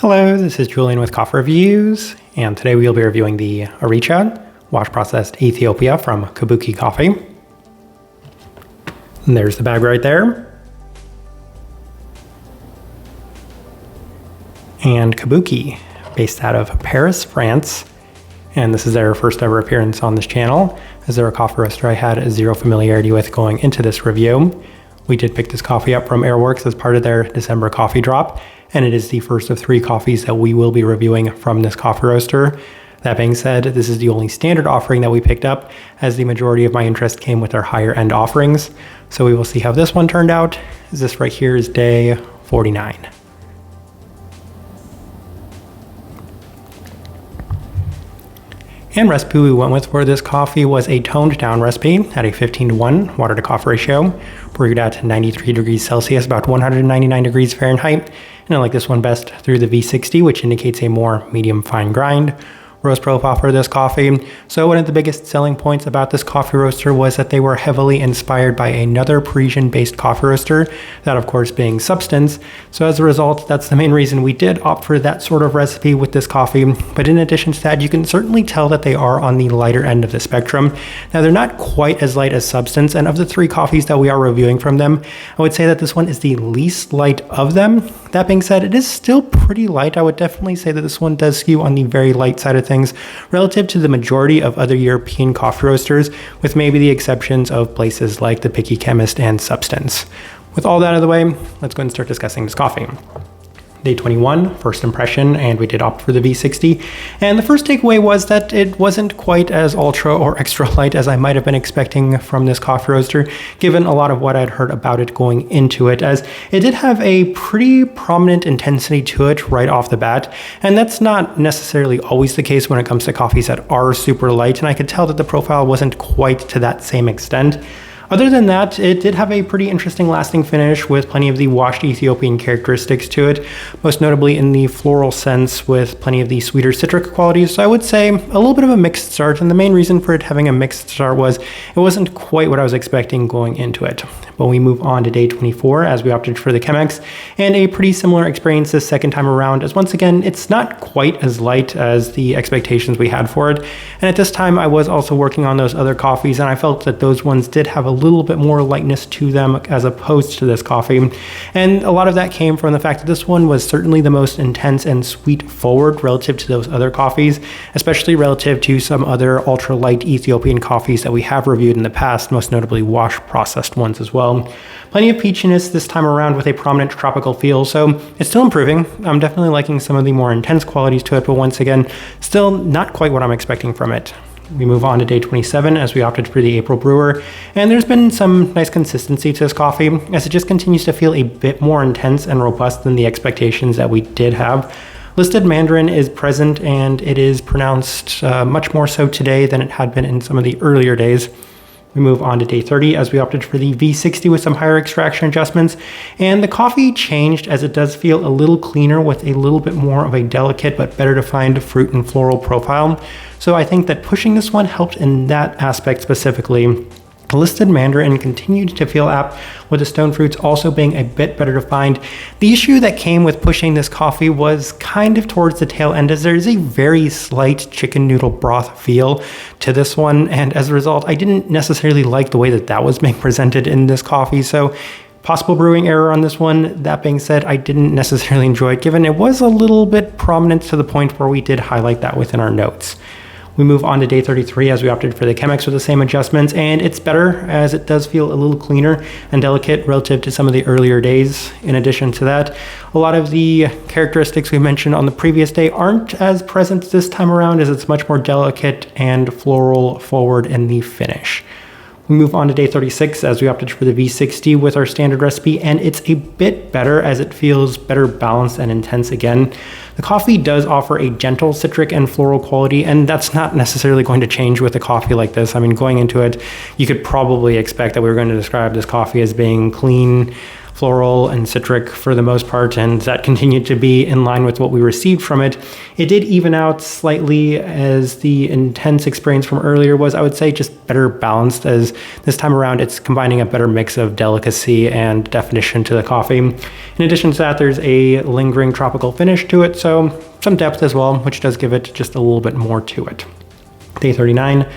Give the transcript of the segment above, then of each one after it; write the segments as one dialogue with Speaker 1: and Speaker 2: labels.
Speaker 1: Hello, this is Julian with Coffee Reviews, and today we'll be reviewing the Aricha wash processed Ethiopia from Kabuki Coffee. And there's the bag right there. And Kabuki, based out of Paris, France. And this is their first ever appearance on this channel, as they're a coffee roaster I had zero familiarity with going into this review. We did pick this coffee up from Airworks as part of their December coffee drop, and it is the first of 3 coffees that we will be reviewing from this coffee roaster. That being said, this is the only standard offering that we picked up, as the majority of my interest came with their higher end offerings. So we will see how this one turned out. This right here is day 49. And recipe we went with for this coffee was a toned down recipe at a 15:1 water to coffee ratio, brewed at 93 degrees Celsius, about 199 degrees Fahrenheit. And I like this one best through the V60, which indicates a more medium fine grind roast profile for this coffee. So one of the biggest selling points about this coffee roaster was that they were heavily inspired by another Parisian based coffee roaster, that of course being Substance. So as a result, that's the main reason we did opt for that sort of recipe with this coffee. But in addition to that, you can certainly tell that they are on the lighter end of the spectrum. Now they're not quite as light as Substance, and of the 3 coffees that we are reviewing from them, I would say that this one is the least light of them. That being said, it is still pretty light. I would definitely say that this one does skew on the very light side of things relative to the majority of other European coffee roasters, with maybe the exceptions of places like the Picky Chemist and Substance. With all that out of the way, let's go and start discussing this coffee. Day 21, first impression, and we did opt for the V60. And the first takeaway was that it wasn't quite as ultra or extra light as I might have been expecting from this coffee roaster, given a lot of what I'd heard about it going into it, as it did have a pretty prominent intensity to it right off the bat. And that's not necessarily always the case when it comes to coffees that are super light, and I could tell that the profile wasn't quite to that same extent. Other than that, it did have a pretty interesting lasting finish with plenty of the washed Ethiopian characteristics to it, most notably in the floral sense with plenty of the sweeter citric qualities. So I would say a little bit of a mixed start, and the main reason for it having a mixed start was it wasn't quite what I was expecting going into it. But we move on to day 24 as we opted for the Chemex, and a pretty similar experience this second time around, as once again, it's not quite as light as the expectations we had for it. And at this time, I was also working on those other coffees, and I felt that those ones did have a little bit more lightness to them as opposed to this coffee. And a lot of that came from the fact that this one was certainly the most intense and sweet forward relative to those other coffees, especially relative to some other ultra light Ethiopian coffees that we have reviewed in the past, most notably wash processed ones as well. Plenty of peachiness this time around with a prominent tropical feel, so it's still improving. I'm definitely liking some of the more intense qualities to it, but once again, still not quite what I'm expecting from it. We move on to day 27 as we opted for the April brewer, and there's been some nice consistency to this coffee as it just continues to feel a bit more intense and robust than the expectations that we did have. Listed Mandarin is present, and it is pronounced much more so today than it had been in some of the earlier days. We move on to day 30 as we opted for the V60 with some higher extraction adjustments, and the coffee changed as it does feel a little cleaner with a little bit more of a delicate but better defined fruit and floral profile. So I think that pushing this one helped in that aspect specifically. The Listed Mandarin continued to feel apt, with the stone fruits also being a bit better defined. The issue that came with pushing this coffee was kind of towards the tail end, as there is a very slight chicken noodle broth feel to this one, and as a result, I didn't necessarily like the way that that was being presented in this coffee. So possible brewing error on this one. That being said, I didn't necessarily enjoy it, given it was a little bit prominent to the point where we did highlight that within our notes. We move on to day 33 as we opted for the Chemex with the same adjustments, and it's better as it does feel a little cleaner and delicate relative to some of the earlier days. In addition to that, a lot of the characteristics we mentioned on the previous day aren't as present this time around, as it's much more delicate and floral forward in the finish. We move on to day 36 as we opted for the V60 with our standard recipe, and it's a bit better as it feels better balanced and intense again. The coffee does offer a gentle citric and floral quality, and that's not necessarily going to change with a coffee like this. I mean, going into it, you could probably expect that we were going to describe this coffee as being clean, floral and citric for the most part, and that continued to be in line with what we received from it. It did even out slightly as the intense experience from earlier was, I would say, just better balanced, as this time around it's combining a better mix of delicacy and definition to the coffee. In addition to that, there's a lingering tropical finish to it, so some depth as well, which does give it just a little bit more to it. Day 39.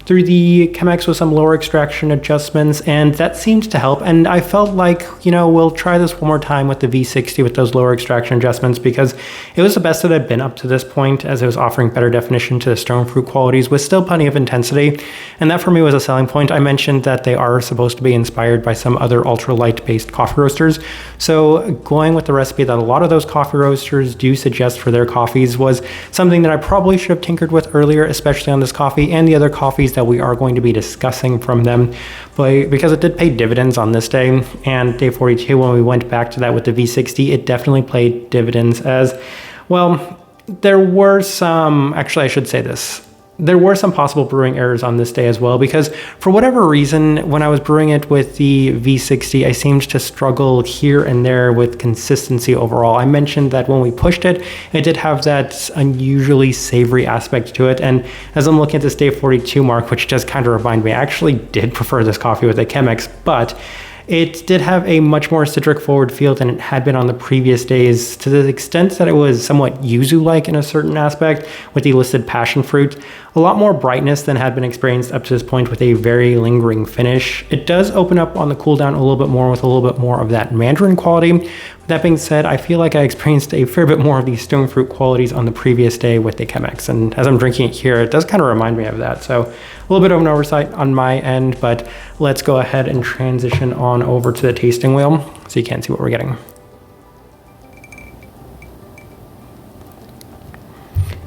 Speaker 1: Through the Chemex with some lower extraction adjustments, and that seemed to help. And I felt like, we'll try this one more time with the V60 with those lower extraction adjustments, because it was the best that had been up to this point, as it was offering better definition to the stone fruit qualities with still plenty of intensity. And that for me was a selling point. I mentioned that they are supposed to be inspired by some other ultralight based coffee roasters. So going with the recipe that a lot of those coffee roasters do suggest for their coffees was something that I probably should have tinkered with earlier, especially on this coffee and the other coffees that we are going to be discussing from them, but because it did pay dividends on this day. And day 42, when we went back to that with the V60, it definitely paid dividends as well. There were some, actually I should say this, there were some possible brewing errors on this day as well, because for whatever reason, when I was brewing it with the V60, I seemed to struggle here and there with consistency overall. I mentioned that when we pushed it, it did have that unusually savory aspect to it. And as I'm looking at this day 42 mark, which does kind of remind me, I actually did prefer this coffee with the Chemex, but it did have a much more citric forward feel than it had been on the previous days, to the extent that it was somewhat yuzu-like in a certain aspect with the listed passion fruit. A lot more brightness than had been experienced up to this point with a very lingering finish. It does open up on the cool down a little bit more with a little bit more of that mandarin quality. With that being said, I feel like I experienced a fair bit more of these stone fruit qualities on the previous day with the Chemex. And as I'm drinking it here, it does kind of remind me of that. So a little bit of an oversight on my end, but let's go ahead and transition on over to the tasting wheel so you can see what we're getting.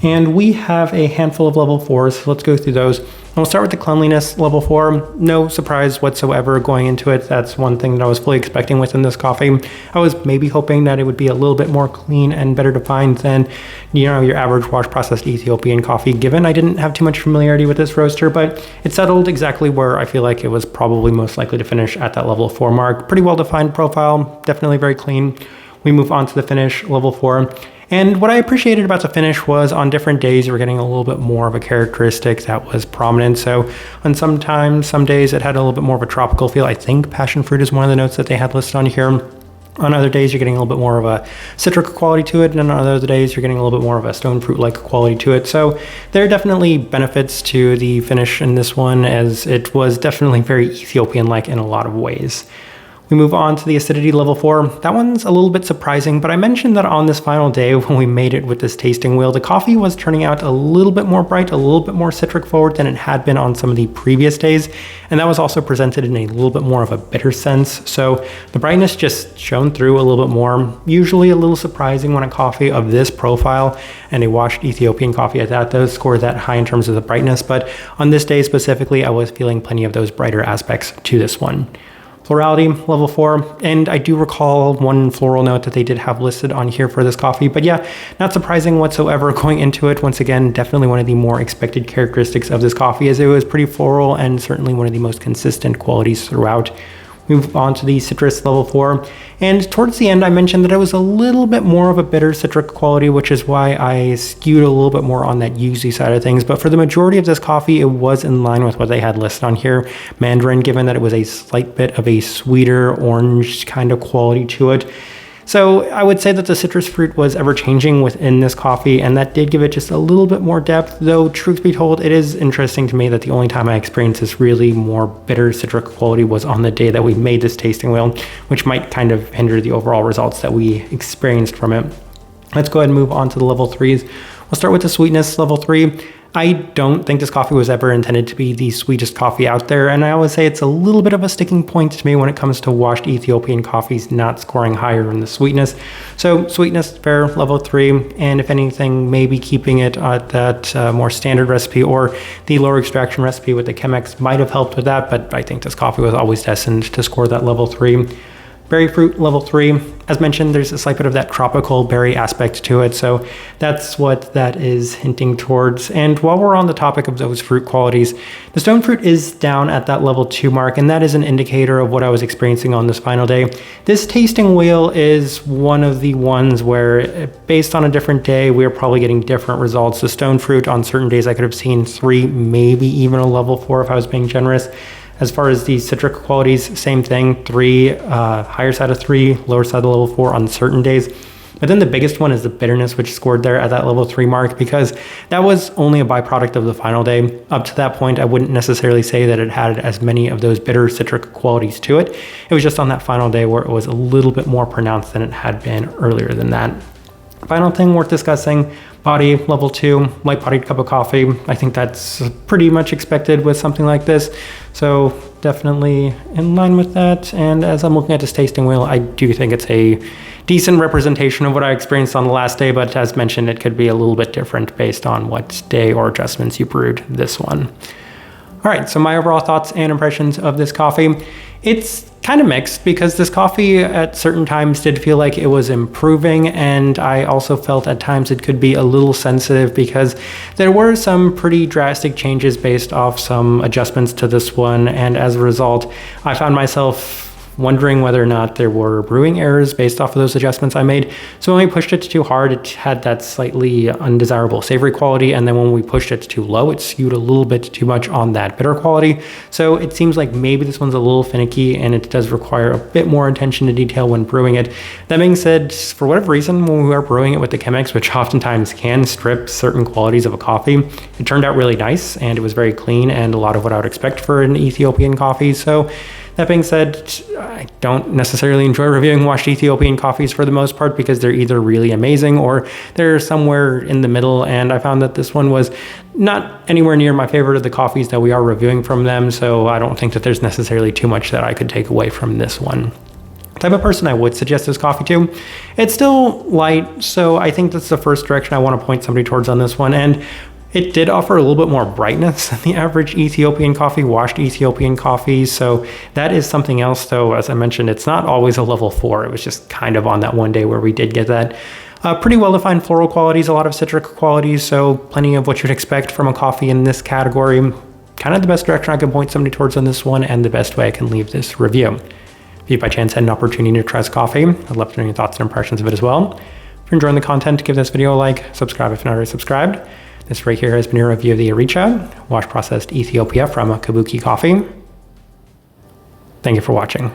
Speaker 1: And we have a handful of level 4s, so let's go through those. And we'll start with the cleanliness level 4. No surprise whatsoever going into it. That's one thing that I was fully expecting within this coffee. I was maybe hoping that it would be a little bit more clean and better defined than, your average wash processed Ethiopian coffee, given I didn't have too much familiarity with this roaster, but it settled exactly where I feel like it was probably most likely to finish at that level 4 mark. Pretty well defined profile, definitely very clean. We move on to the finish, level 4. And what I appreciated about the finish was on different days, you were getting a little bit more of a characteristic that was prominent. So on some days it had a little bit more of a tropical feel. I think passion fruit is one of the notes that they had listed on here. On other days, you're getting a little bit more of a citric quality to it, and on other days, you're getting a little bit more of a stone fruit-like quality to it. So there are definitely benefits to the finish in this one, as it was definitely very Ethiopian-like in a lot of ways. We move on to the acidity level 4. That one's a little bit surprising, but I mentioned that on this final day when we made it with this tasting wheel, the coffee was turning out a little bit more bright, a little bit more citric forward than it had been on some of the previous days. And that was also presented in a little bit more of a bitter sense. So the brightness just shone through a little bit more. Usually a little surprising when a coffee of this profile, and a washed Ethiopian coffee at that, does score that high in terms of the brightness. But on this day specifically, I was feeling plenty of those brighter aspects to this one. Florality, level 4, and I do recall one floral note that they did have listed on here for this coffee, but yeah, not surprising whatsoever going into it. Once again, definitely one of the more expected characteristics of this coffee, as it was pretty floral and certainly one of the most consistent qualities throughout. We move on to the citrus level 4, and towards the end I mentioned that it was a little bit more of a bitter citric quality, which is why I skewed a little bit more on that yuzu side of things. But for the majority of this coffee, it was in line with what they had listed on here, mandarin, given that it was a slight bit of a sweeter orange kind of quality to it. So I would say that the citrus fruit was ever-changing within this coffee, and that did give it just a little bit more depth, though truth be told, it is interesting to me that the only time I experienced this really more bitter citric quality was on the day that we made this tasting wheel, which might kind of hinder the overall results that we experienced from it. Let's go ahead and move on to the level 3s. We'll start with the sweetness, level 3. I don't think this coffee was ever intended to be the sweetest coffee out there, and I always say it's a little bit of a sticking point to me when it comes to washed Ethiopian coffees not scoring higher in the sweetness. So sweetness, fair, level 3, and if anything, maybe keeping it at that more standard recipe, or the lower extraction recipe with the Chemex might have helped with that, but I think this coffee was always destined to score that level 3. Berry fruit, level 3. As mentioned, there's a slight bit of that tropical berry aspect to it, so that's what that is hinting towards. And while we're on the topic of those fruit qualities, the stone fruit is down at that level 2 mark, and that is an indicator of what I was experiencing on this final day. This tasting wheel is one of the ones where, based on a different day, we're probably getting different results. The stone fruit, on certain days, I could have seen 3, maybe even a level 4 if I was being generous. As far as the citric qualities, same thing, 3, higher side of 3, lower side of level 4 on certain days. But then the biggest one is the bitterness, which scored there at that level 3 mark, because that was only a byproduct of the final day. Up to that point, I wouldn't necessarily say that it had as many of those bitter citric qualities to it. It was just on that final day where it was a little bit more pronounced than it had been earlier than that. Final thing worth discussing, body, level 2, light-bodied cup of coffee. I think that's pretty much expected with something like this. So definitely in line with that. And as I'm looking at this tasting wheel, I do think it's a decent representation of what I experienced on the last day, but as mentioned, it could be a little bit different based on what day or adjustments you brewed this one. All right, so my overall thoughts and impressions of this coffee. It's kind of mixed because this coffee at certain times did feel like it was improving, and I also felt at times it could be a little sensitive because there were some pretty drastic changes based off some adjustments to this one, and as a result, I found myself wondering whether or not there were brewing errors based off of those adjustments I made. So when we pushed it too hard, it had that slightly undesirable savory quality, and then when we pushed it too low, it skewed a little bit too much on that bitter quality. So it seems like maybe this one's a little finicky, and it does require a bit more attention to detail when brewing it. That being said, for whatever reason, when we are brewing it with the Chemex, which oftentimes can strip certain qualities of a coffee, it turned out really nice, and it was very clean and a lot of what I would expect for an Ethiopian coffee. So that being said, I don't necessarily enjoy reviewing washed Ethiopian coffees for the most part because they're either really amazing or they're somewhere in the middle, and I found that this one was not anywhere near my favorite of the coffees that we are reviewing from them, so I don't think that there's necessarily too much that I could take away from this one. Type of person I would suggest this coffee to. It's still light, so I think that's the first direction I want to point somebody towards on this one, and it did offer a little bit more brightness than the average Ethiopian coffee, washed Ethiopian coffee. So that is something else, though. As I mentioned, it's not always a level 4. It was just kind of on that one day where we did get that. Pretty well-defined floral qualities, a lot of citric qualities. So plenty of what you'd expect from a coffee in this category. Kind of the best direction I can point somebody towards on this one, and the best way I can leave this review. If you by chance had an opportunity to try this coffee, I'd love to know your thoughts and impressions of it as well. If you're enjoying the content, give this video a like, subscribe if you're not already subscribed. This right here has been a review of the Aricha, wash processed Ethiopia from Kabuki Coffee. Thank you for watching.